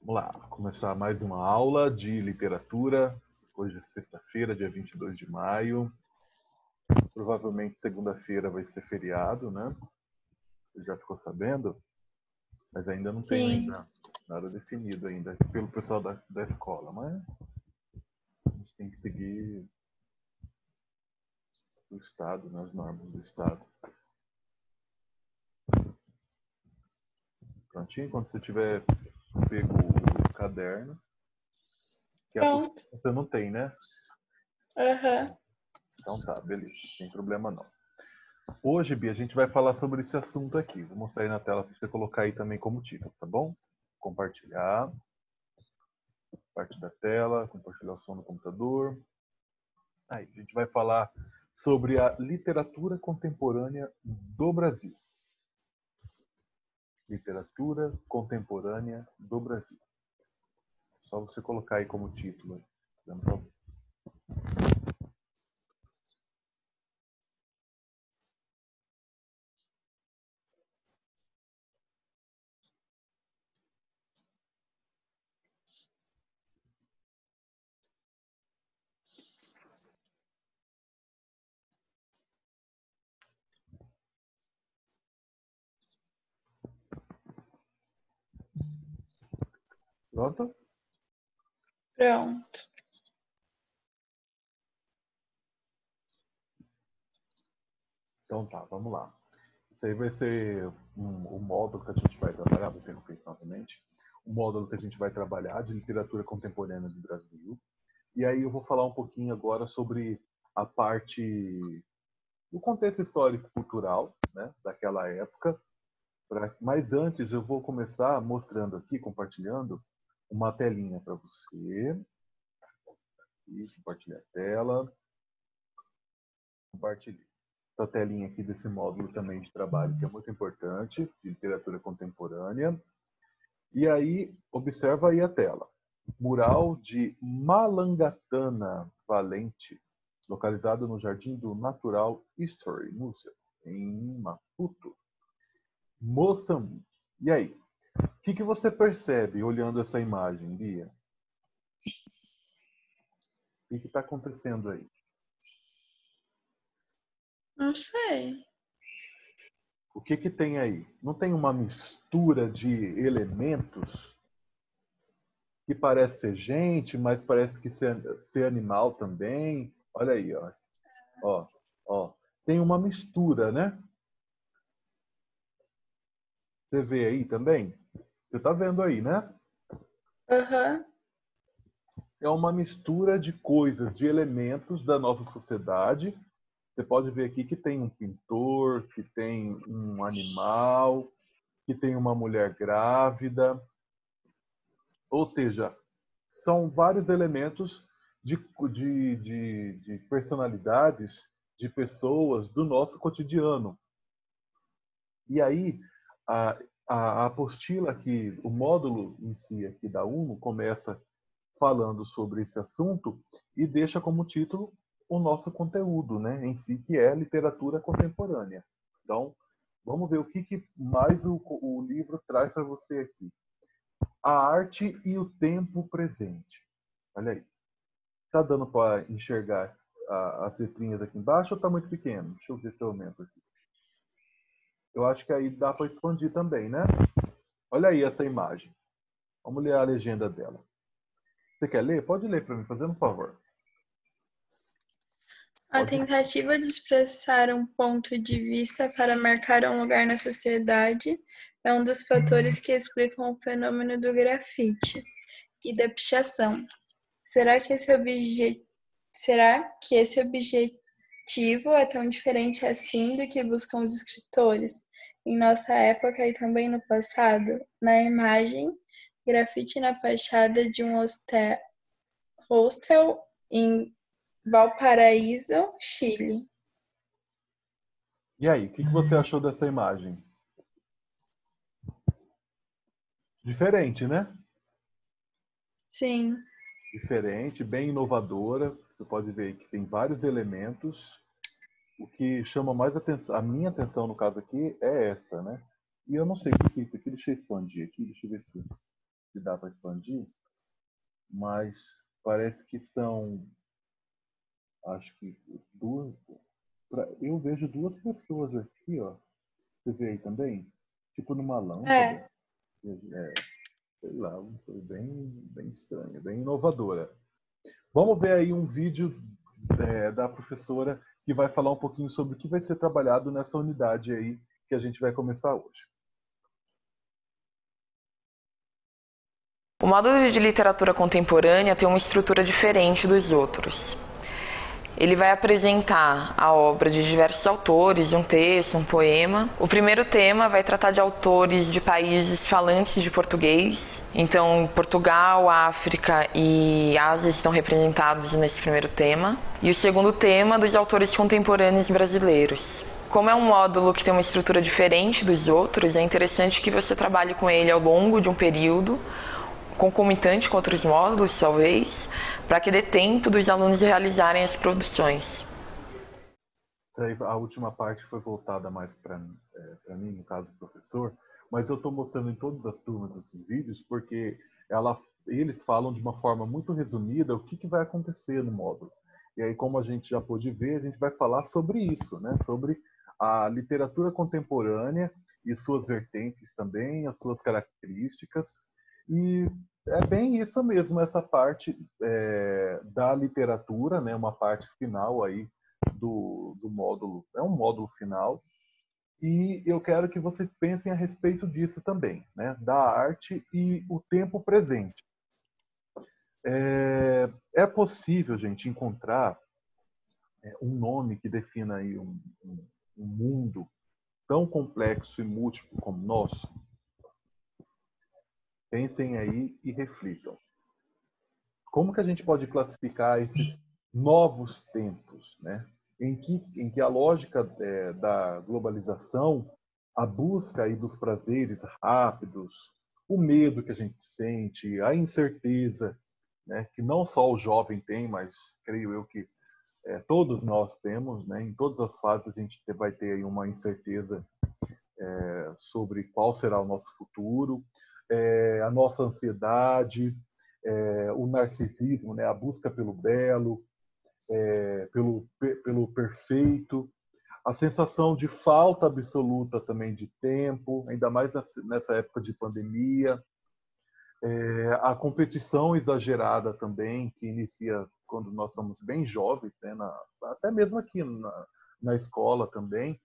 Vamos lá, começar mais uma aula de literatura. Hoje é sexta-feira, dia 22 de maio. Provavelmente segunda-feira vai ser feriado, né? Você já ficou sabendo? Mas ainda não tenho Sim. nada definido ainda pelo pessoal da escola. Mas a gente tem que seguir o Estado, né? As normas do Estado. Prontinho? Quando você tiver pego o caderno, que a Pronto. você não tem, né? Aham. Então tá, beleza. Não tem problema não. Hoje, Bia, a gente vai falar sobre esse assunto aqui. Vou mostrar aí na tela para você colocar aí também como título, tá bom? Compartilhar. Parte da tela, compartilhar o som no computador. Aí, a gente vai falar sobre a literatura contemporânea do Brasil. Literatura contemporânea do Brasil. Só você colocar aí como título. Pronto? Pronto. Então tá, vamos lá. Isso aí vai ser o módulo que a gente vai trabalhar, vou ter feito novamente. O módulo que a gente vai trabalhar de literatura contemporânea do Brasil. E aí eu vou falar um pouquinho agora sobre a parte do contexto histórico-cultural, né, daquela época. Mas antes eu vou começar mostrando aqui, compartilhando, uma telinha para você. E compartilhar a tela. Compartilhei. Essa telinha aqui desse módulo também de trabalho, que é muito importante, de literatura contemporânea. E aí, observa aí a tela. Mural de Malangatana Valente, localizado no Jardim do Natural History Museum, em Maputo, Moçambique. E aí, o que você percebe olhando essa imagem, Bia? O que está acontecendo aí? Não sei. O que tem aí? Não tem uma mistura de elementos que parece ser gente, mas parece que ser animal também? Olha aí, ó. Ó, ó. Tem uma mistura, né? Você vê aí também? Você está vendo aí, né? Aham. É uma mistura de coisas, de elementos da nossa sociedade. Você pode ver aqui que tem um pintor, que tem um animal, que tem uma mulher grávida. Ou seja, são vários elementos de personalidades, de pessoas do nosso cotidiano. E aí, a, a apostila aqui, o módulo em si aqui da UNO começa falando sobre esse assunto e deixa como título o nosso conteúdo, né, em si, que é literatura contemporânea. Então, vamos ver o que mais o livro traz para você aqui. A arte e o tempo presente. Olha aí. Está dando para enxergar as letrinhas aqui embaixo ou está muito pequeno? Deixa eu ver se eu aumento aqui. Eu acho que aí dá para expandir também, né? Olha aí essa imagem. Vamos ler a legenda dela. Você quer ler? Pode ler para mim, fazendo um favor. A Pode. tentativa de expressar um ponto de vista para marcar um lugar na sociedade é um dos fatores que explicam o fenômeno do grafite e da pichação. Será que esse objetivo é tão diferente assim do que buscam os escritores em nossa época e também no passado? Na imagem, grafite na fachada de um hostel em Valparaíso, Chile. E aí, o que você achou dessa imagem? Diferente, né? Sim, Diferente, bem inovadora. Você pode ver que tem vários elementos. O que chama mais atenção, a minha atenção no caso aqui é esta, né? E eu não sei o que é isso aqui. Deixa eu expandir aqui, deixa eu ver se se dá para expandir, mas parece que são, acho que duas, eu vejo duas pessoas aqui, ó. Você vê aí também? Tipo numa É. lâmpada. Sei lá, uma coisa bem estranha, bem inovadora. Vamos ver aí um vídeo da professora que vai falar um pouquinho sobre o que vai ser trabalhado nessa unidade aí que a gente vai começar hoje. O módulo de literatura contemporânea tem uma estrutura diferente dos outros. Ele vai apresentar a obra de diversos autores, um texto, um poema. O primeiro tema vai tratar de autores de países falantes de português. Então, Portugal, África e Ásia estão representados nesse primeiro tema. E o segundo tema, dos autores contemporâneos brasileiros. Como é um módulo que tem uma estrutura diferente dos outros, é interessante que você trabalhe com ele ao longo de um período, concomitante com outros módulos, talvez, para que dê tempo dos alunos realizarem as produções. A última parte foi voltada mais para mim, no caso do professor, mas eu estou mostrando em todas as turmas esses vídeos porque eles falam de uma forma muito resumida o que vai acontecer no módulo. E aí, como a gente já pôde ver, a gente vai falar sobre isso, né? Sobre a literatura contemporânea e suas vertentes também, as suas características. E é bem isso mesmo, essa parte da literatura, né? Uma parte final aí do módulo. É um módulo final. E eu quero que vocês pensem a respeito disso também, né? Da arte e o tempo presente. É possível, gente, encontrar um nome que defina aí um mundo tão complexo e múltiplo como o nosso? Pensem aí e reflitam. Como que a gente pode classificar esses novos tempos, né? Em que a lógica da globalização, a busca aí dos prazeres rápidos, o medo que a gente sente, a incerteza, né? Que não só o jovem tem, mas creio eu que todos nós temos, né? Em todas as fases a gente vai ter aí uma incerteza sobre qual será o nosso futuro, a nossa ansiedade, o narcisismo, né? A busca pelo belo, pelo perfeito, a sensação de falta absoluta também de tempo, ainda mais nessa época de pandemia, a competição exagerada também, que inicia quando nós somos bem jovens, né? Até mesmo aqui na escola também,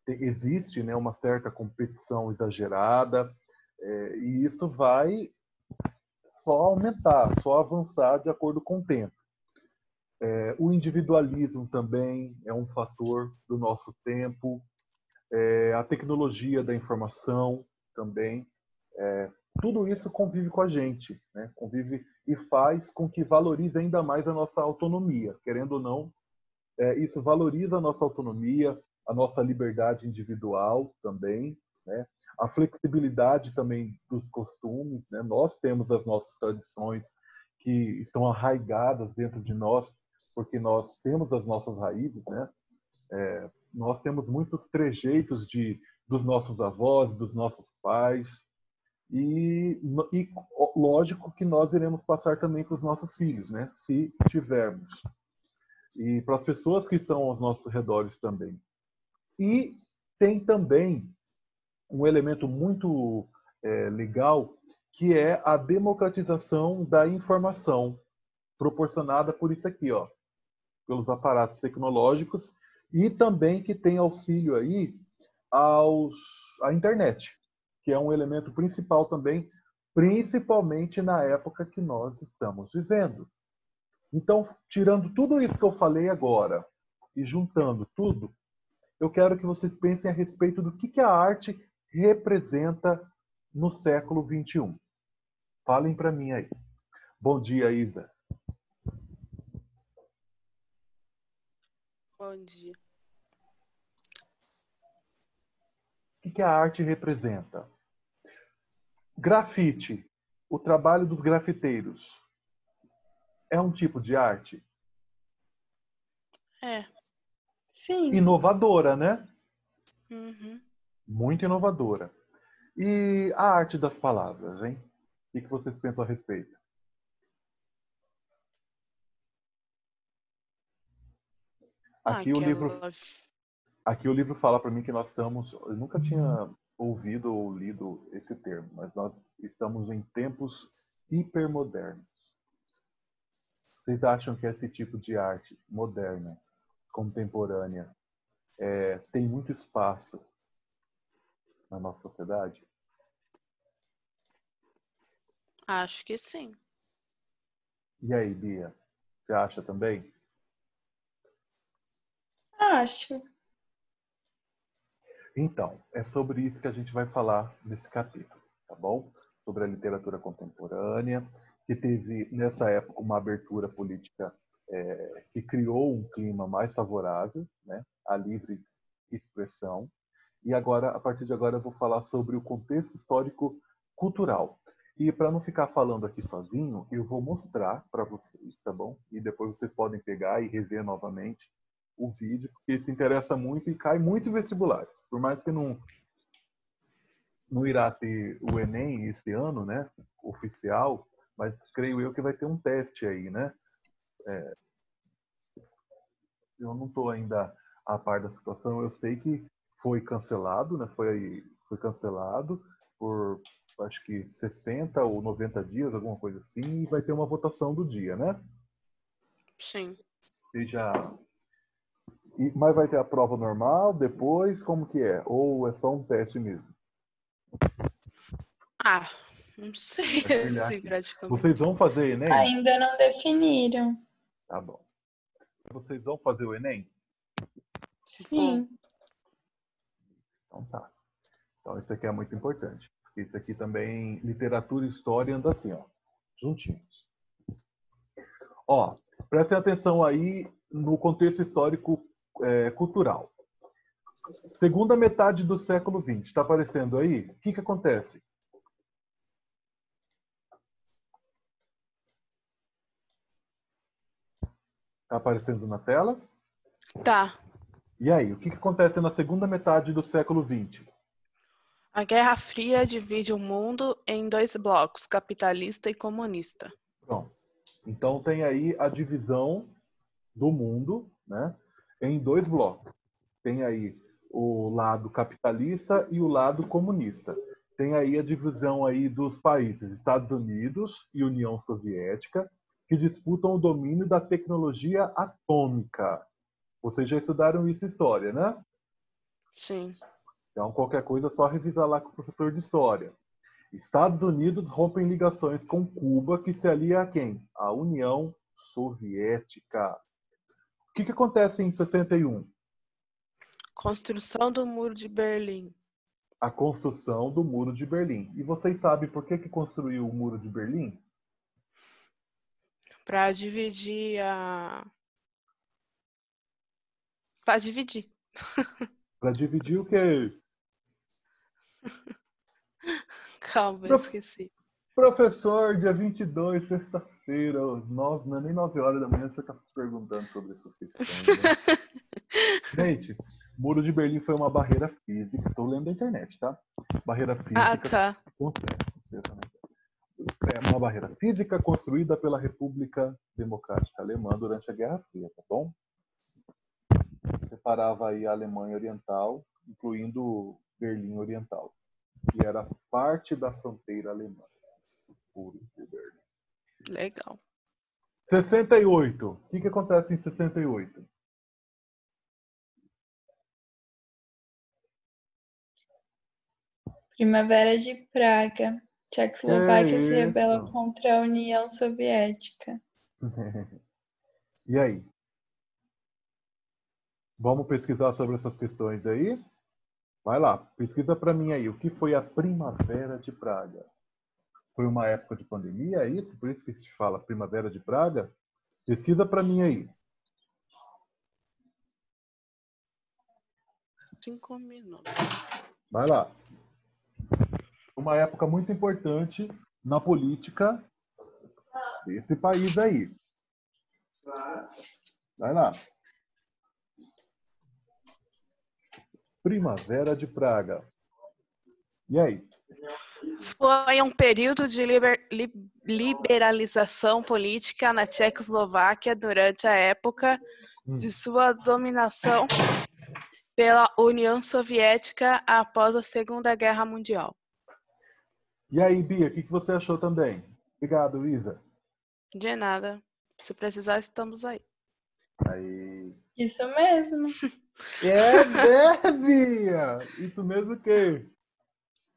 existe, né, uma certa competição exagerada, e isso vai só aumentar, só avançar de acordo com o tempo. O individualismo também é um fator do nosso tempo, a tecnologia da informação também, tudo isso convive com a gente, né? Convive e faz com que valorize ainda mais a nossa autonomia. Querendo ou não, isso valoriza a nossa autonomia, a nossa liberdade individual também, né? A flexibilidade também dos costumes, né? Nós temos as nossas tradições que estão arraigadas dentro de nós, porque nós temos as nossas raízes, né? Nós temos muitos trejeitos dos nossos avós, dos nossos pais, e lógico que nós iremos passar também para os nossos filhos, né? Se tivermos. E para as pessoas que estão aos nossos redores também. E tem também um elemento muito legal, que é a democratização da informação, proporcionada por isso aqui, ó, pelos aparatos tecnológicos, e também que tem auxílio aí à internet, que é um elemento principal também, principalmente na época que nós estamos vivendo. Então, tirando tudo isso que eu falei agora e juntando tudo, eu quero que vocês pensem a respeito do que a arte representa no século XXI. Falem para mim aí. Bom dia, Isa. Bom dia. O que a arte representa? Grafite, o trabalho dos grafiteiros, é um tipo de arte? Sim. Inovadora, né? Uhum. Muito inovadora. E a arte das palavras, hein? que vocês pensam a respeito? Aqui o livro fala para mim que nós estamos... Eu nunca tinha ouvido ou lido esse termo, mas nós estamos em tempos hipermodernos. Vocês acham que esse tipo de arte moderna, contemporânea, tem muito espaço na nossa sociedade? Acho que sim. E aí, Bia? Você acha também? Acho. Então, é sobre isso que a gente vai falar nesse capítulo, tá bom? Sobre a literatura contemporânea, que teve, nessa época, uma abertura política que criou um clima mais favorável, né, à livre expressão. E agora, a partir de agora, eu vou falar sobre o contexto histórico-cultural. E para não ficar falando aqui sozinho, eu vou mostrar para vocês, tá bom? E depois vocês podem pegar e rever novamente o vídeo, porque isso interessa muito e cai muito em vestibulares. Por mais que não irá ter o Enem esse ano, né, oficial, mas creio eu que vai ter um teste aí, né? Eu não estou ainda a par da situação. Eu sei que foi cancelado, né? Foi cancelado por, acho que 60 ou 90 dias, alguma coisa assim, e vai ter uma votação do dia, né? Sim. Mas vai ter a prova normal depois? Como que é? Ou é só um teste mesmo? Ah, não sei, assim, praticamente. Vocês vão fazer Enem? Ainda não definiram. Tá bom. Vocês vão fazer o Enem? Sim. Então tá. Então isso aqui é muito importante. Isso aqui também, literatura e história anda assim, ó, juntinhos. Ó, prestem atenção aí no contexto histórico cultural. Segunda metade do século XX, está aparecendo aí? O que acontece? Está aparecendo na tela? Tá. E aí, o que acontece na segunda metade do século XX? A Guerra Fria divide o mundo em dois blocos, capitalista e comunista. Pronto. Então tem aí a divisão do mundo, né, em dois blocos. Tem aí o lado capitalista e o lado comunista. Tem aí a divisão aí dos países Estados Unidos e União Soviética, que disputam o domínio da tecnologia atômica. Vocês já estudaram isso em história, né? Sim. Então, qualquer coisa é só revisar lá com o professor de história. Estados Unidos rompem ligações com Cuba, que se alia a quem? A União Soviética. O que acontece em 61? Construção do Muro de Berlim. A construção do Muro de Berlim. E vocês sabem por que construiu o Muro de Berlim? Para dividir a... Para dividir. Para dividir o quê? Calma, eu esqueci. Professor, dia 22, sexta-feira, não é nem 9 horas da manhã, você está perguntando sobre essas questões, né? Gente, Muro de Berlim foi uma barreira física. Estou lendo da internet, tá? Barreira física. Ah, tá. É uma barreira física construída pela República Democrática Alemã durante a Guerra Fria, tá bom? Separava aí a Alemanha Oriental, incluindo Berlim Oriental, que era parte da fronteira alemã. Muro de Berlim. Legal. 68. O que acontece em 68? Primavera de Praga. Tchecoslováquia se rebela contra a União Soviética. E aí? Vamos pesquisar sobre essas questões aí? Vai lá, pesquisa para mim aí. O que foi a Primavera de Praga? Foi uma época de pandemia, é isso? Por isso que se fala Primavera de Praga? Pesquisa para mim aí. 5 minutos. Vai lá. Uma época muito importante na política desse país aí. Vai lá. Primavera de Praga. E aí? Foi um período de liberalização política na Tchecoslováquia durante a época de sua dominação pela União Soviética após a Segunda Guerra Mundial. E aí, Bia, o que você achou também? Obrigado, Isa. De nada. Se precisar, estamos aí. Aí. Isso mesmo. Bia! Isso mesmo o quê?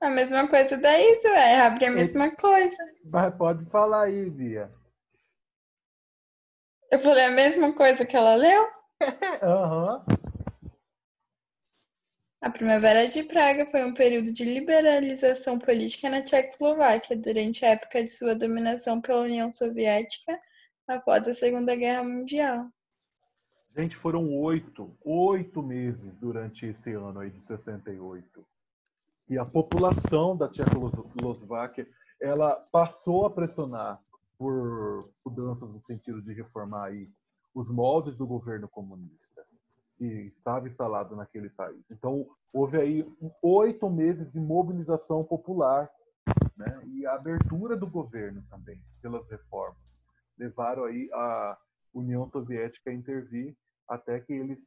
A mesma coisa da Isa, abre a mesma coisa. Mas pode falar aí, Bia. Eu falei a mesma coisa que ela leu? Aham. A Primavera de Praga foi um período de liberalização política na Tchecoslováquia durante a época de sua dominação pela União Soviética após a Segunda Guerra Mundial. Gente, foram 8 meses durante esse ano aí de 68. E a população da Tchecoslováquia, ela passou a pressionar por mudanças no sentido de reformar aí os moldes do governo comunista que estava instalado naquele país. Então, houve aí 8 meses de mobilização popular, né? E a abertura do governo também pelas reformas levaram aí a União Soviética a intervir até que eles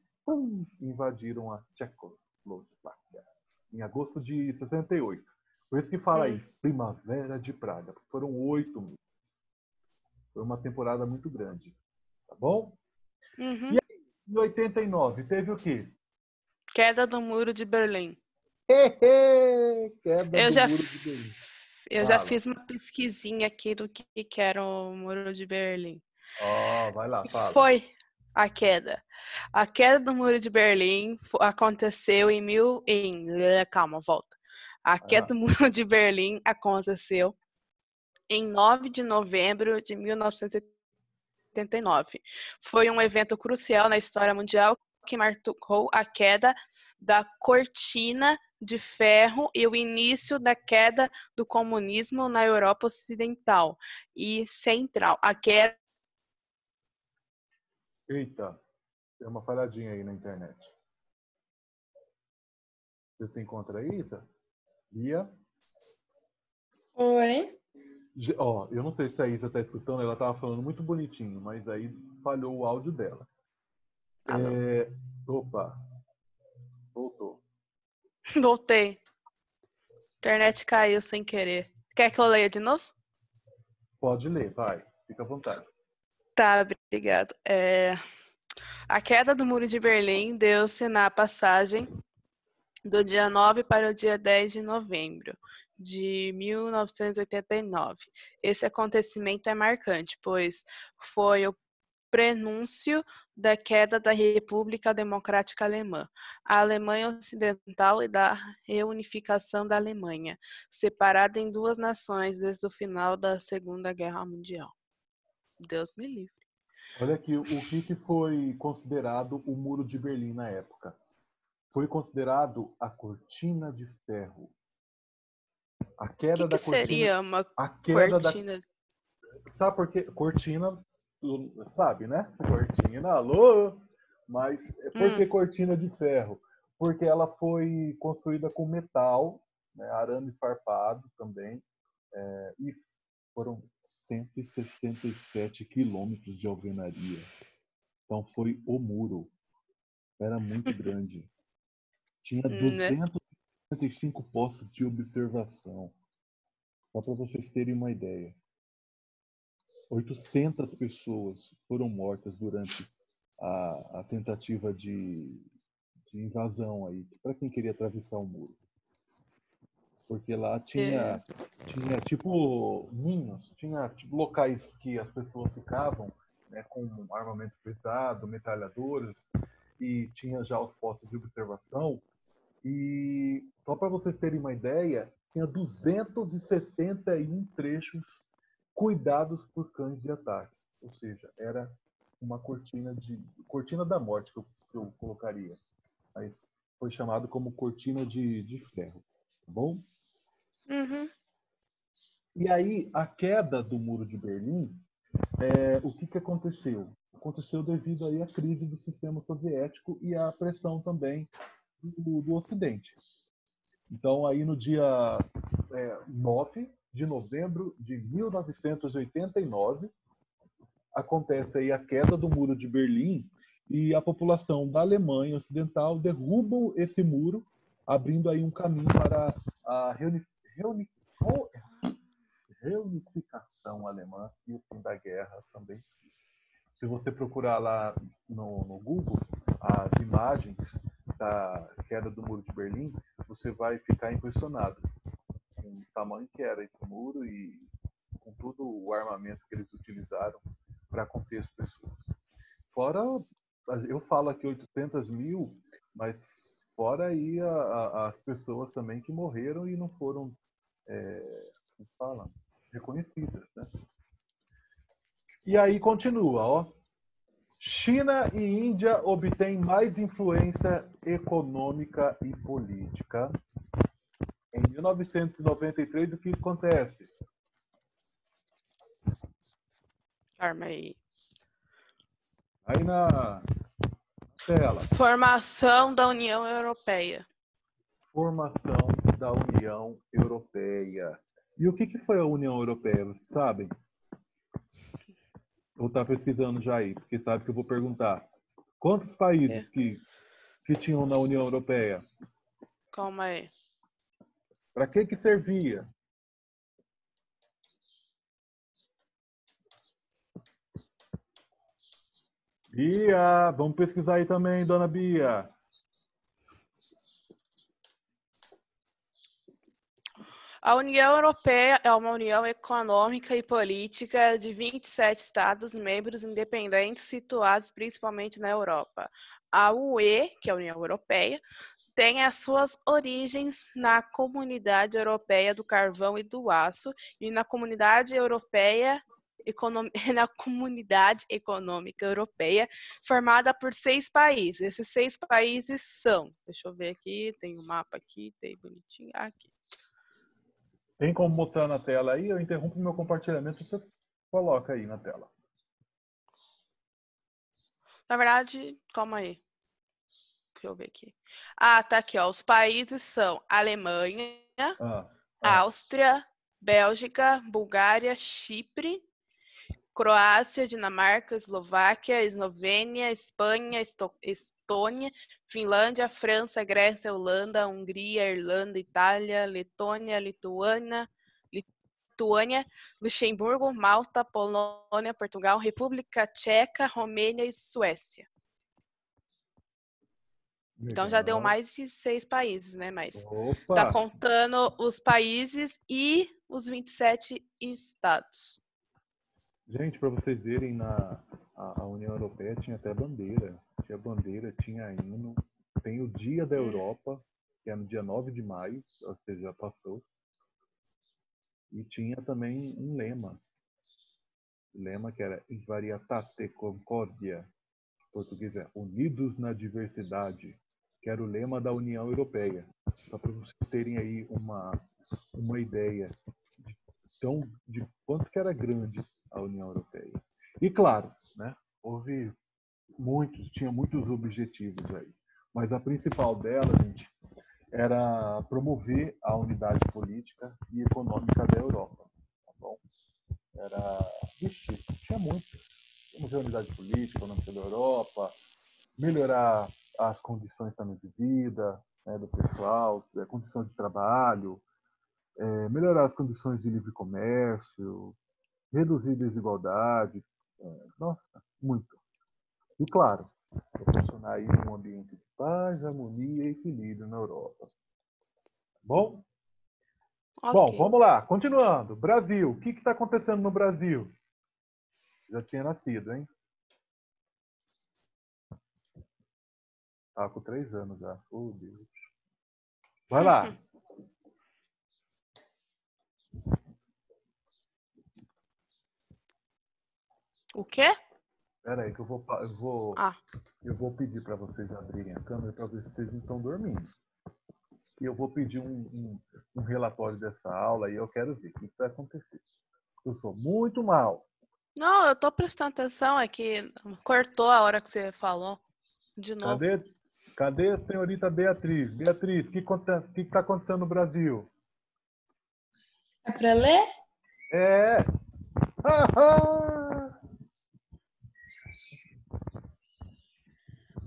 invadiram a Tchecoslováquia em agosto de 68. Por isso que fala aí, Primavera de Praga. Foram 8 meses. Foi uma temporada muito grande. Tá bom? Uhum. E aí, em 89, teve o quê? Queda do Muro de Berlim. Queda Eu do já, Muro de Berlim. eu já Fala. fiz uma pesquisinha aqui do que era o Muro de Berlim. Vai lá, fala. Foi a queda. A queda do Muro de Berlim aconteceu Calma, volta. A queda do Muro de Berlim aconteceu em 9 de novembro de 1989. Foi um evento crucial na história mundial que marcou a queda da cortina de ferro e o início da queda do comunismo na Europa Ocidental e Central. A queda... Eita, tem uma falhadinha aí na internet. Você se encontra aí, Isa? Bia? Oi? Eu não sei se a Isa está escutando, ela estava falando muito bonitinho, mas aí falhou o áudio dela. Opa, voltou. Voltei. Internet caiu sem querer. Quer que eu leia de novo? Pode ler, vai. Fica à vontade. Tá, obrigado. A queda do Muro de Berlim deu-se na passagem do dia 9 para o dia 10 de novembro de 1989. Esse acontecimento é marcante, pois foi o prenúncio da queda da República Democrática Alemã, a Alemanha Ocidental e da reunificação da Alemanha, separada em duas nações desde o final da Segunda Guerra Mundial. Deus me livre. Olha aqui, o que foi considerado o Muro de Berlim na época? Foi considerado a cortina de ferro. A queda da cortina. Seria uma cortina? Sabe por quê? Cortina, sabe, né? Cortina, alô? Mas por que cortina de ferro? Porque ela foi construída com metal, né, arame farpado também, e foram 167 quilômetros de alvenaria. Então foi o muro. Era muito grande. Tinha 255 postos de observação. Só para vocês terem uma ideia. 800 pessoas foram mortas durante a tentativa de invasão aí, para quem queria atravessar o muro. Porque lá tinha tipo ninhos, tinha tipo, locais que as pessoas ficavam, né, com armamento pesado, metralhadoras, e tinha já os postos de observação. E só para vocês terem uma ideia, tinha 271 trechos cuidados por cães de ataque. Ou seja, era uma cortina da morte que eu colocaria. Mas foi chamado como cortina de ferro. Tá bom? Uhum. E aí, a queda do Muro de Berlim, o que aconteceu? Aconteceu devido aí à crise do sistema soviético e à pressão também do Ocidente. Então, aí no dia 9 de novembro de 1989, acontece aí a queda do Muro de Berlim e a população da Alemanha Ocidental derrubam esse muro, abrindo aí um caminho para a reunificação alemã e o fim da guerra também. Se você procurar lá no Google as imagens da queda do Muro de Berlim, você vai ficar impressionado com o tamanho que era esse muro e com todo o armamento que eles utilizaram para conter as pessoas. Fora, eu falo aqui 800 mil, mas fora aí as pessoas também que morreram e não foram, como fala, reconhecidas, né? E aí continua, ó. China e Índia obtêm mais influência econômica e política. Em 1993, o que acontece? Arma aí. Aí na tela. Formação da União Europeia. Formação da União Europeia. E o que foi a União Europeia? Vocês sabem? Vou estar pesquisando já aí, porque sabe que eu vou perguntar. Quantos países que tinham na União Europeia? Calma aí. Para que servia? Bia, vamos pesquisar aí também, dona Bia. A União Europeia é uma união econômica e política de 27 Estados-membros independentes situados principalmente na Europa. A UE, que é a União Europeia, tem as suas origens na Comunidade Europeia do Carvão e do Aço e na Comunidade Econômica Europeia, formada por 6 países. Esses 6 países são, deixa eu ver aqui, tem um mapa aqui, tem bonitinho aqui. Tem como mostrar na tela aí? Eu interrompo meu compartilhamento e você coloca aí na tela. Na verdade, calma aí. Deixa eu ver aqui. Ah, tá aqui, ó. Os países são Alemanha, Áustria, Bélgica, Bulgária, Chipre, Croácia, Dinamarca, Eslováquia, Eslovênia, Espanha, Estônia, Finlândia, França, Grécia, Holanda, Hungria, Irlanda, Itália, Letônia, Lituânia, Luxemburgo, Malta, Polônia, Portugal, República Tcheca, Romênia e Suécia. Legal. Então já deu mais de 6 países, né? Mas Opa. tá contando os países e os 27 estados. Gente, para vocês verem, a União Europeia tinha até bandeira. Tinha bandeira, tinha hino. Tem o Dia da Europa, que é no dia 9 de maio, ou seja, já passou. E tinha também um lema. O lema que era In Varietate Concordia. Em português é Unidos na Diversidade, que era o lema da União Europeia. Só para vocês terem aí uma ideia de quanto que era grande a União Europeia. E claro, né, tinha muitos objetivos aí. Mas a principal dela, gente, era promover a unidade política e econômica da Europa. Tá bom? Tinha muito. Promover a unidade política, econômica da Europa, melhorar as condições também de vida, né, do pessoal, condições de trabalho, melhorar as condições de livre comércio, reduzir desigualdade, nossa, muito. E claro, proporcionar aí um ambiente de paz, harmonia e equilíbrio na Europa. Bom? Okay. Bom, vamos lá, continuando. Brasil, o que está acontecendo no Brasil? Já tinha nascido, hein? Estava com 3 anos já. Oh, Deus. Vai lá. O quê? Espera aí que eu vou pedir para vocês abrirem a câmera para ver se vocês não estão dormindo. E eu vou pedir um relatório dessa aula e eu quero ver o que vai acontecer. Eu sou muito mal. Não, eu tô prestando atenção, é que cortou a hora que você falou. De novo. Cadê a senhorita Beatriz? Beatriz, o que está acontecendo no Brasil? É para ler? É!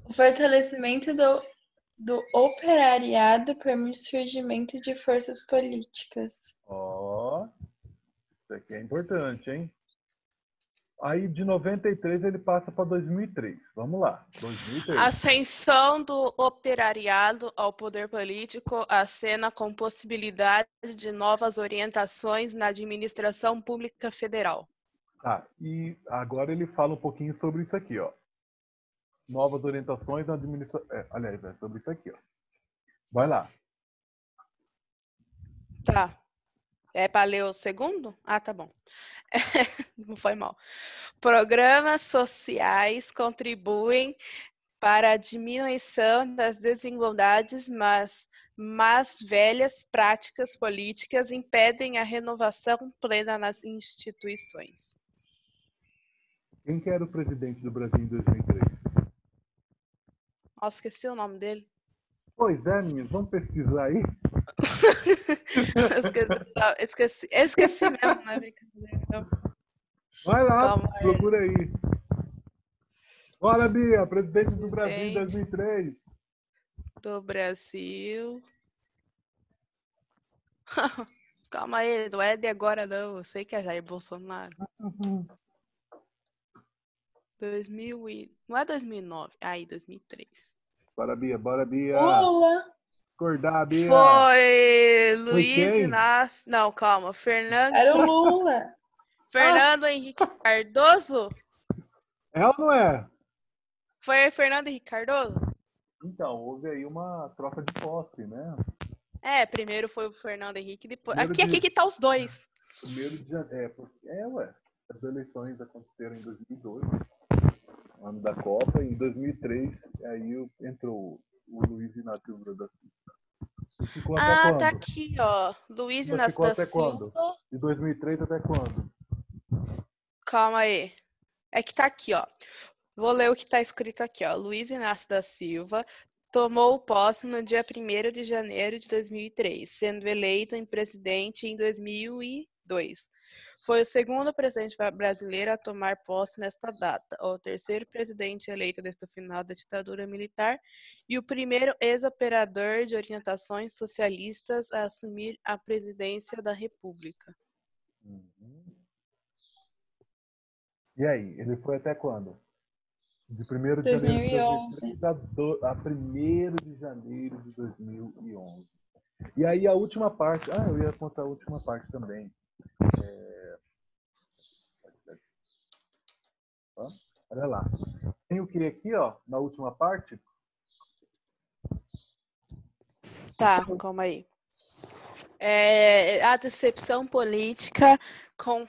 O fortalecimento do operariado permite o surgimento de forças políticas. Ó, isso aqui é importante, hein? Aí de 93 ele passa para 2003. Vamos lá, 2003. Ascensão do operariado ao poder político acena com possibilidade de novas orientações na administração pública federal. Tá, e agora ele fala um pouquinho sobre isso aqui, ó. Novas orientações na administração. Aliás, é sobre isso aqui, ó. Vai lá. Tá. É para ler o segundo? Ah, tá bom. Não foi mal. Programas sociais contribuem para a diminuição das desigualdades, mas velhas práticas políticas impedem a renovação plena nas instituições. Quem que era o presidente do Brasil em 2003? Nossa, esqueci o nome dele. Pois é, meninos, vamos pesquisar aí? Esqueci mesmo, né? Brincadeira. Vai lá, Calma aí. procura aí. Olha, Bia, presidente do Brasil em 2003. Do Brasil. Calma aí, não é de agora não. Eu sei que é Jair Bolsonaro. 2000 e... Não é 2009. Aí, 2003. Bora, Bia, bora, Bia. Lula. Acordar, Bia. Foi Luiz quem? Inácio... Não, calma. Era o Lula. Fernando Henrique Cardoso? É ou não é? Foi Fernando Henrique Cardoso? Então, houve aí uma troca de posse, né? É, primeiro foi o Fernando Henrique, depois... Primeiro Aqui que tá os dois. Primeiro de janeiro. Ué. As eleições aconteceram em 2002, ano da Copa, e em 2003 aí entrou o Luiz Inácio Lula da Silva. Ficou até quando? Tá aqui, ó. Luiz Inácio ficou da até Silva. Quando? De 2003 até quando? Calma aí. É que tá aqui, ó. Vou ler o que tá escrito aqui, ó. Luiz Inácio da Silva tomou posse no dia 1º de janeiro de 2003, sendo eleito em presidente em 2002. Foi o segundo presidente brasileiro a tomar posse nesta data, o terceiro presidente eleito desde o final da ditadura militar e o primeiro ex-operador de orientações socialistas a assumir a presidência da República. E aí, ele foi até quando? De 1º de 2011. janeiro de 2003 a 1º de janeiro de 2011. E aí a última parte... eu ia contar a última parte também. Olha lá. Tem o que aqui, ó, na última parte? Tá, calma aí. A decepção política com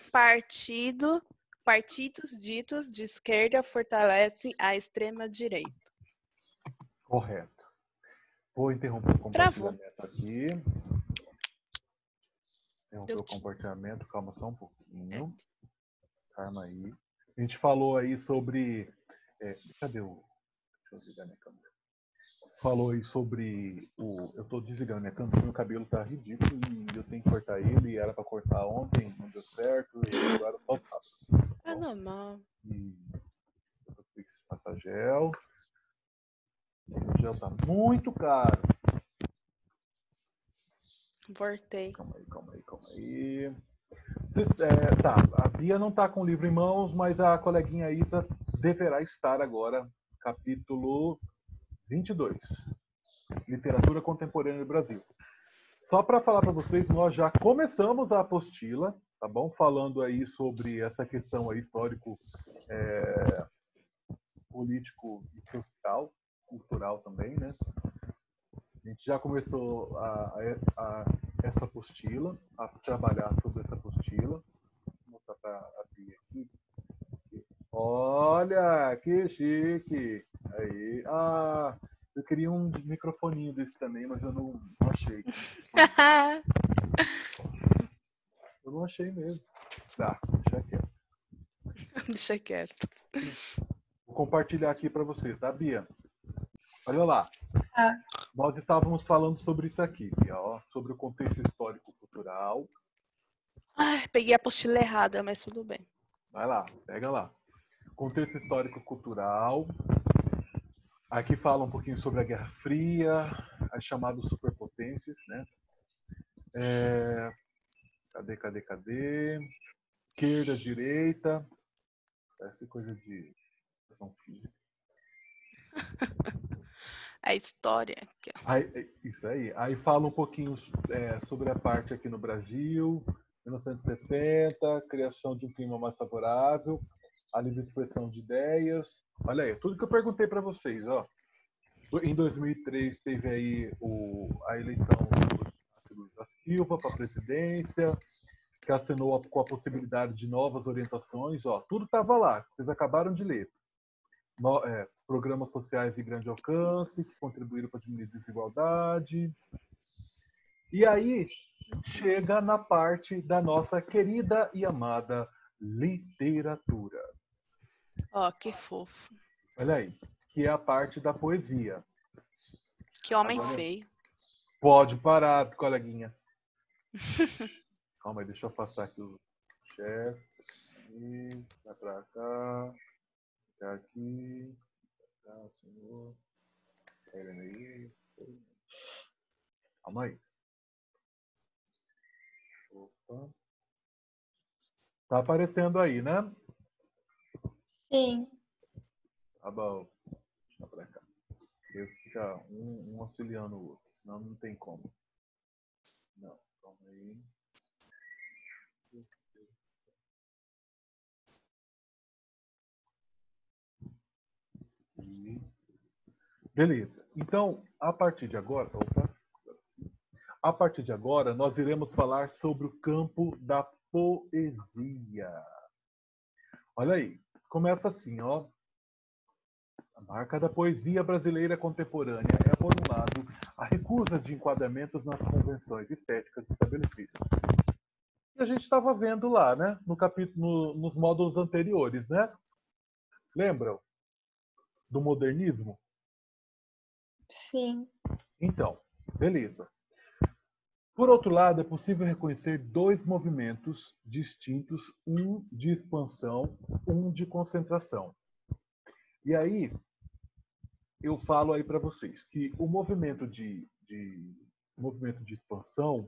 partidos ditos de esquerda fortalecem a extrema-direita. Correto. Vou interromper o compartilhamento aqui. Interromper o compartilhamento. Calma só um pouquinho. Calma aí. A gente falou aí sobre... cadê o... Deixa eu desligar minha câmera. Falou aí sobre o... Eu tô desligando minha câmera, meu cabelo tá ridículo e eu tenho que cortar ele. E era pra cortar ontem, não deu certo. E agora só sábado. É normal. E eu fiz passar gel. O gel tá muito caro. Voltei. Calma aí. Tá, a Bia não tá com o livro em mãos, mas a coleguinha Isa deverá estar agora, capítulo 22. Literatura Contemporânea do Brasil. Só para falar para vocês, nós já começamos a apostila, tá bom? Falando aí sobre essa questão aí histórico, político e social, cultural também, né? A gente já começou essa apostila, a trabalhar sobre essa apostila. Vou mostrar para a Bia aqui. Olha, que chique! Aí, eu queria um microfoninho desse também, mas eu não achei. Eu não achei mesmo. Tá, deixa quieto. Deixa quieto. Vou compartilhar aqui para vocês, tá, Bia? Olha lá. Ah. Nós estávamos falando sobre isso aqui, Bia, ó, sobre o contexto histórico-cultural, Ai, peguei a apostila errada, mas tudo bem. Vai lá, pega lá. Contexto histórico-cultural. Aqui fala um pouquinho sobre a Guerra Fria, as chamadas superpotências, né? Cadê? Esquerda, direita. Parece coisa de educação física. A história. Isso aí. Aí fala um pouquinho sobre a parte aqui no Brasil, 1970, criação de um clima mais favorável, a livre expressão de ideias. Olha aí, tudo que eu perguntei para vocês, ó. Em 2003 teve aí a eleição do Lula da Silva para a presidência, que assinou com a possibilidade de novas orientações, ó. Tudo estava lá, vocês acabaram de ler. Programas sociais de grande alcance, que contribuíram para diminuir a desigualdade. E aí chega na parte da nossa querida e amada literatura. Ó, que fofo. Olha aí, que é a parte da poesia. Que homem Agora, feio. Pode parar, coleguinha. Calma aí, deixa eu afastar aqui o chat. Vai pra cá. Aqui. Tá, senhor. Aí. Calma aí. Opa. Tá aparecendo aí, né? Sim. Tá bom. Deixa pra cá. Eu ficar um auxiliando o outro. Senão não tem como. Não, calma aí. Beleza. Então, a partir de agora, nós iremos falar sobre o campo da poesia. Olha aí, começa assim, ó. A marca da poesia brasileira contemporânea é, por um lado, a recusa de enquadramentos nas convenções estéticas estabelecidas. E a gente estava vendo lá, né, no capítulo, nos módulos anteriores, né? Lembram do modernismo? Sim. Então, beleza. Por outro lado, é possível reconhecer dois movimentos distintos, um de expansão, um de concentração. E aí, eu falo aí para vocês que o movimento de expansão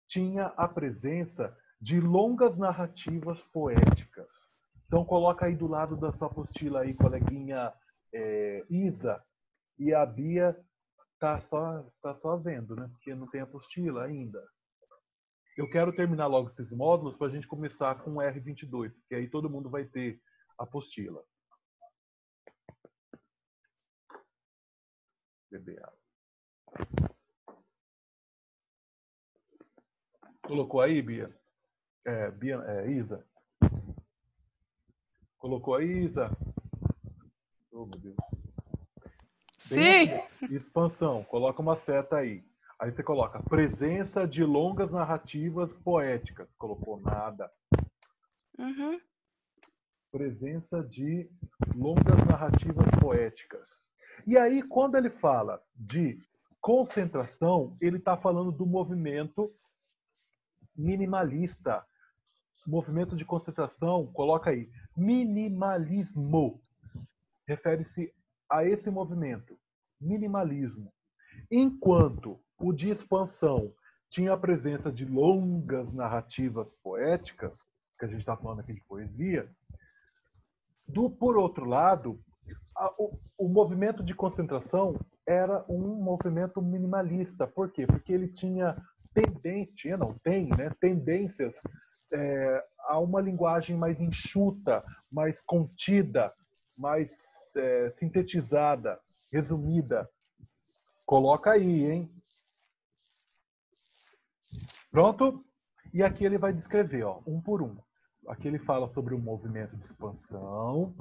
tinha a presença de longas narrativas poéticas. Então, coloca aí do lado da sua apostila aí, coleguinha Isa, e a Bia tá só vendo, né? Porque não tem apostila ainda. Eu quero terminar logo esses módulos para a gente começar com o R22, porque aí todo mundo vai ter apostila. BBA. Colocou aí, Bia? Isa? Colocou aí, Isa? Oh, meu Deus. Sim! Aqui, expansão, coloca uma seta aí. Aí você coloca presença de longas narrativas poéticas. Colocou nada. Uhum. Presença de longas narrativas poéticas. E aí, quando ele fala de concentração, ele está falando do movimento minimalista. Movimento de concentração, coloca aí, minimalismo. Refere-se a esse movimento, minimalismo. Enquanto o de expansão tinha a presença de longas narrativas poéticas, que a gente está falando aqui de poesia, por outro lado, o movimento de concentração era um movimento minimalista. Por quê? Porque ele tinha tendências a uma linguagem mais enxuta, mais contida, mais sintetizada, resumida. Coloca aí, hein? Pronto? E aqui ele vai descrever, ó, um por um. Aqui ele fala sobre o movimento de expansão.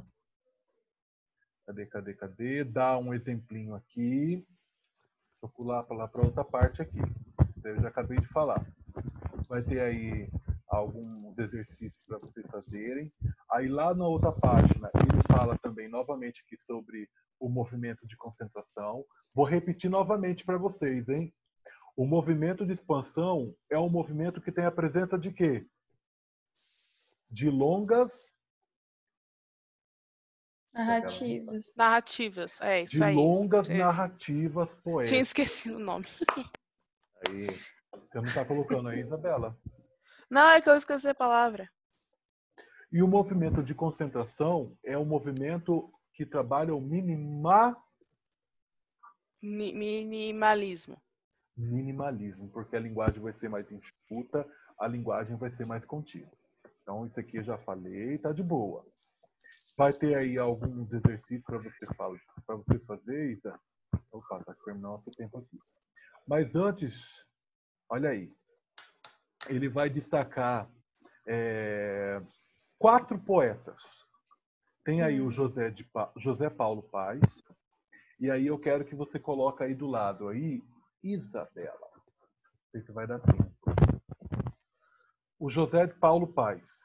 Cadê? Dá um exemplinho aqui. Deixa eu pular para outra parte aqui. Eu já acabei de falar. Vai ter aí alguns exercícios para vocês fazerem. Aí lá na outra página, ele fala também novamente aqui sobre o movimento de concentração. Vou repetir novamente para vocês, hein? O movimento de expansão é um movimento que tem a presença de quê? De longas Narrativas. Narrativas, é de isso aí. longas narrativas Tinha poéticas. esquecido o nome. Aí, você não está colocando aí, Isabela? Não, é que eu esqueci a palavra. E o movimento de concentração é um movimento que trabalha o Minimalismo. minimalismo, porque a linguagem vai ser mais enxuta, a linguagem vai ser mais contida. Então, isso aqui eu já falei, tá de boa. Vai ter aí alguns exercícios para você fazer, Isa. Opa, tá terminando nosso tempo aqui. Mas antes, olha aí, ele vai destacar 4 poetas. Tem aí o José Paulo Paes. E aí eu quero que você coloque aí do lado aí, Isabela. Não sei se vai dar tempo. O José Paulo Paes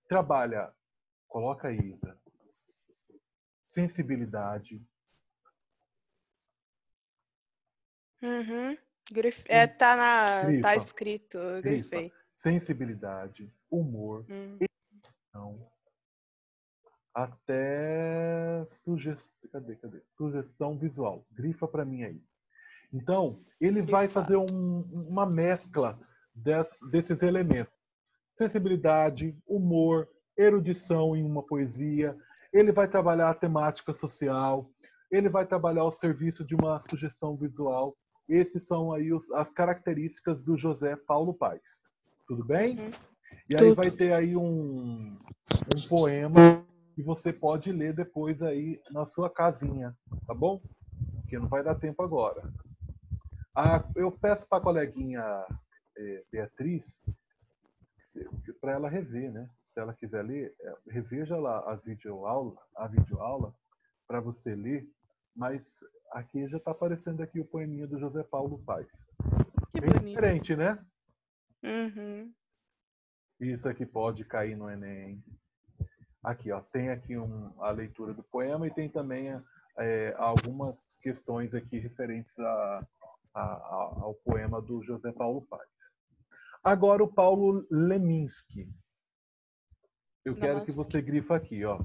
trabalha, coloca aí, Isa, sensibilidade. Uhum. Tá Grifa, escrito, eu grifa. grifei. Sensibilidade, humor, emoção, até sugestão visual. Grifa para mim aí. Então, ele vai fazer uma mescla desses elementos. Sensibilidade, humor, erudição em uma poesia. Ele vai trabalhar a temática social. Ele vai trabalhar o serviço de uma sugestão visual. Esses são aí as características do José Paulo Paes. Tudo bem? E aí vai ter aí um poema que você pode ler depois aí na sua casinha, tá bom? Porque não vai dar tempo agora. Eu peço para a coleguinha Beatriz para ela rever, né? Se ela quiser ler, reveja lá a videoaula para você ler, mas aqui já está aparecendo aqui o poeminha do José Paulo Paes. Que bem bonito. diferente, né? Uhum. Isso aqui pode cair no Enem. Aqui, ó, tem aqui a leitura do poema e tem também algumas questões aqui referentes ao poema do José Paulo Paes. Agora o Paulo Leminski. Eu quero que você grifa aqui, ó.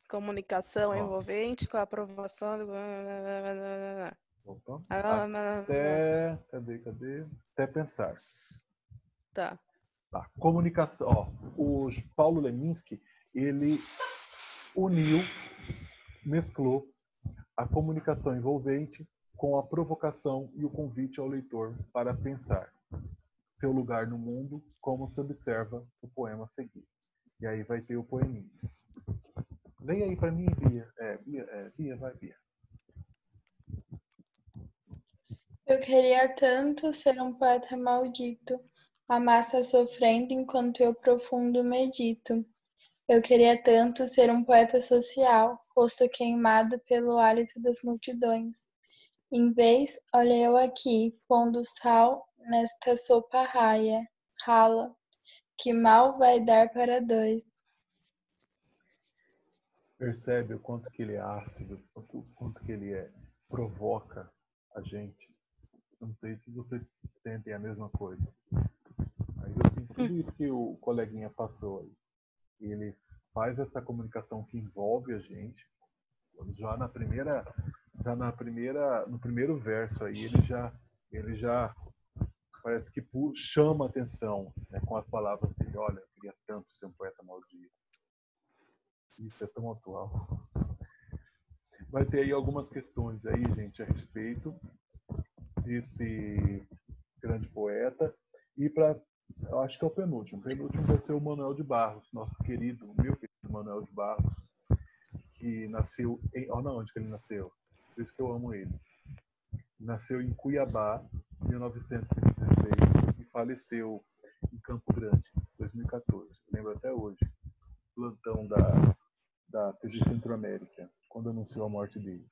Comunicação envolvente com a aprovação do... Opa. Até... Cadê? Até pensar. Tá. Comunicação. Ó, o Paulo Leminski, ele mesclou a comunicação envolvente com a provocação e o convite ao leitor para pensar seu lugar no mundo, como se observa o poema a seguir. E aí vai ter o poeminha. Vem aí para mim, Bia. Bia, vai, Bia. Eu queria tanto ser um poeta maldito, a massa sofrendo enquanto eu profundo medito. Eu queria tanto ser um poeta social, rosto queimado pelo hálito das multidões. Em vez, olha eu aqui, pondo sal nesta sopa rala, que mal vai dar para 2. Percebe o quanto que ele é ácido, o quanto que ele provoca a gente. Não sei se vocês sentem a mesma coisa. Mas eu sinto tudo isso que o coleguinha passou aí. Ele faz essa comunicação que envolve a gente. Já no primeiro verso aí, ele já parece que chama a atenção, né, com as palavras dele. Olha, eu queria tanto ser um poeta maldito. Isso é tão atual. Vai ter aí algumas questões aí, gente, a respeito desse grande poeta. E eu acho que é o penúltimo. O penúltimo vai ser o Manuel de Barros, meu querido Manuel de Barros, que nasceu olha onde que ele nasceu. Por isso que eu amo ele. Nasceu em Cuiabá, em 1916, e faleceu em Campo Grande, em 2014. Lembro até hoje. Plantão da TV Centro-América, quando anunciou a morte dele.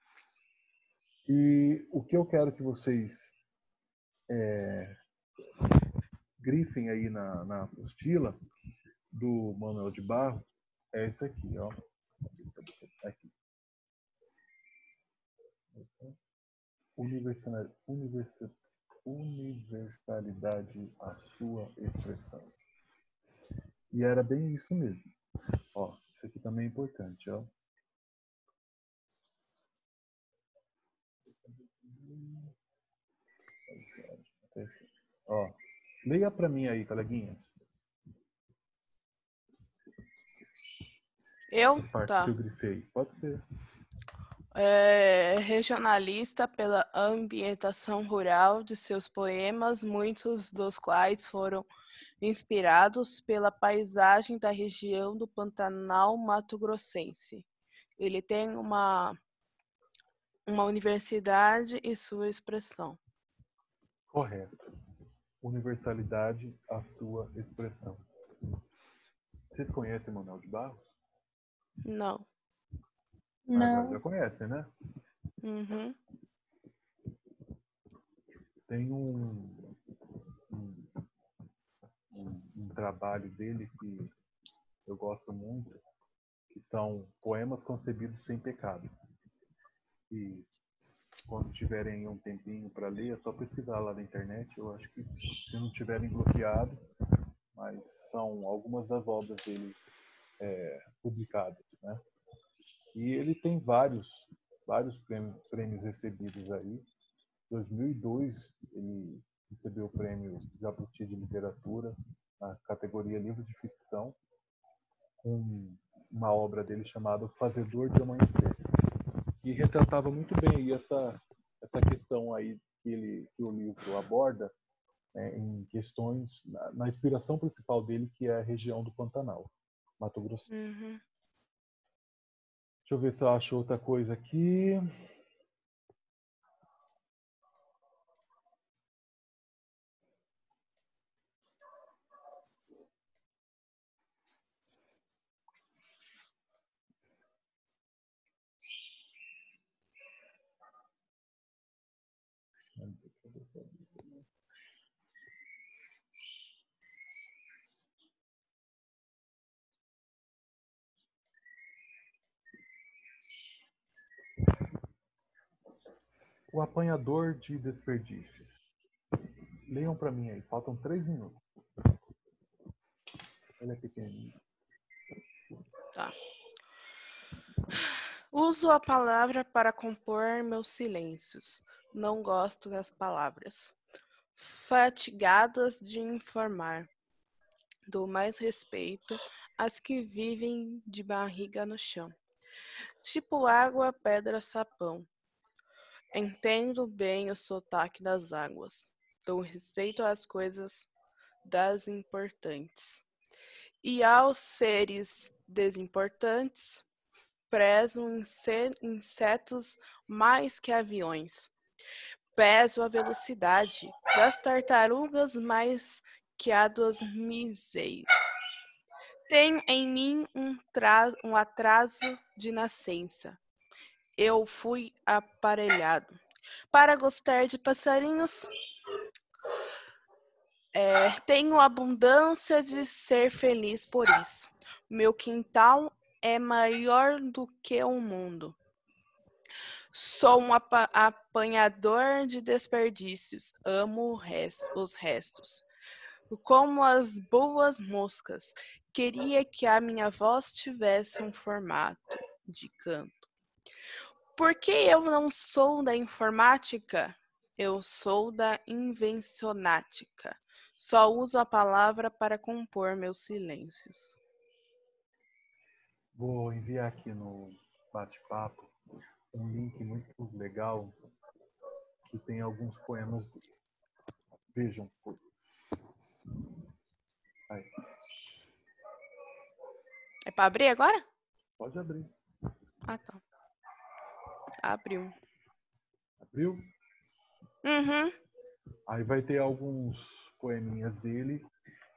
E o que eu quero que vocês grifem aí na apostila do Manuel de Barros é esse aqui, ó. Aqui. universalidade a sua expressão. E era bem isso mesmo. Ó, isso aqui também é importante, ó. Ó, leia para mim aí, coleguinhas. Eu? Parte Tá. que eu grifei. Pode ser. Regionalista pela ambientação rural de seus poemas, muitos dos quais foram inspirados pela paisagem da região do Pantanal mato-grossense. Ele tem uma universidade e sua expressão. Correto. Universalidade a sua expressão. Vocês conhecem Manuel de Barros? Não. Agora já Não. conhecem, né? Uhum. Tem um trabalho dele que eu gosto muito, que são poemas concebidos sem pecado. E quando tiverem um tempinho para ler, é só pesquisar lá na internet. Eu acho que se não tiverem bloqueado, mas são algumas das obras dele publicadas, né? E ele tem vários prêmios recebidos aí. Em 2002 ele recebeu o prêmio Jabuti de Literatura na categoria Livro de Ficção, com uma obra dele chamada O Fazedor de Amanhecer, que retratava muito bem aí essa questão aí que o livro aborda, né, em questões na inspiração principal dele, que é a região do Pantanal, Mato Grosso. Uhum. Deixa eu ver se eu acho outra coisa aqui. O Apanhador de Desperdícios. Leiam para mim aí, faltam 3 minutos. Ele é pequenininho. Tá. Uso a palavra para compor meus silêncios. Não gosto das palavras. Fatigadas de informar. Dou mais respeito às que vivem de barriga no chão. Tipo água, pedra, sapão. Entendo bem o sotaque das águas. Dou respeito às coisas das importantes. E aos seres desimportantes, prezo insetos mais que aviões. Peso a velocidade das tartarugas mais que a dos mísseis. Tenho em mim um atraso de nascença. Eu fui aparelhado para gostar de passarinhos. Tenho abundância de ser feliz por isso. Meu quintal é maior do que o mundo. Sou um apanhador de desperdícios. Amo os restos. Como as boas moscas. Queria que a minha voz tivesse um formato de canto. Porque eu não sou da informática, eu sou da invencionática. Só uso a palavra para compor meus silêncios. Vou enviar aqui no bate-papo um link muito legal que tem alguns poemas dele. Vejam. Aí, É para abrir agora? pode abrir. Ah, tá. Abriu. Abriu? Uhum. Aí vai ter alguns poeminhas dele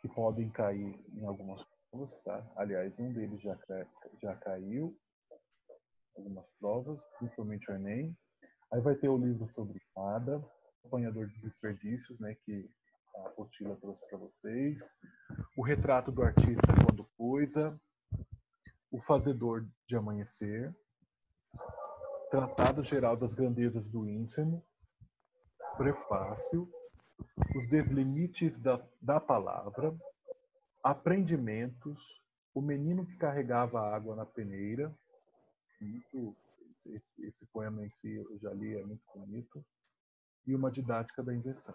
que podem cair em algumas provas, tá? Aliás, um deles já caiu algumas provas, principalmente o Enem. Aí vai ter o livro sobre nada, Apanhador de Desperdícios, né, que a apostila trouxe para vocês. O Retrato do Artista Quando Coisa. O Fazedor de Amanhecer. Tratado Geral das Grandezas do Ínfimo. Prefácio. os deslimites da palavra, aprendimentos, o menino que carregava a água na peneira, muito, esse poema em si eu já li, é muito bonito, e uma didática da invenção.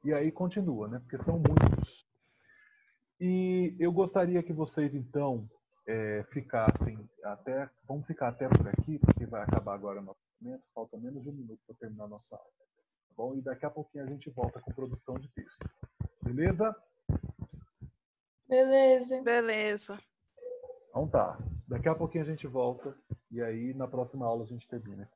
E aí continua, né? Porque são muitos. E eu gostaria que vocês, então, ficassem até... Vamos ficar até por aqui, porque vai acabar agora o nosso momento. Falta menos de 1 minuto para terminar a nossa aula. Tá bom? E daqui a pouquinho a gente volta com produção de texto. Beleza? Beleza. Beleza. Então tá. Daqui a pouquinho a gente volta. E aí, na próxima aula, a gente termina.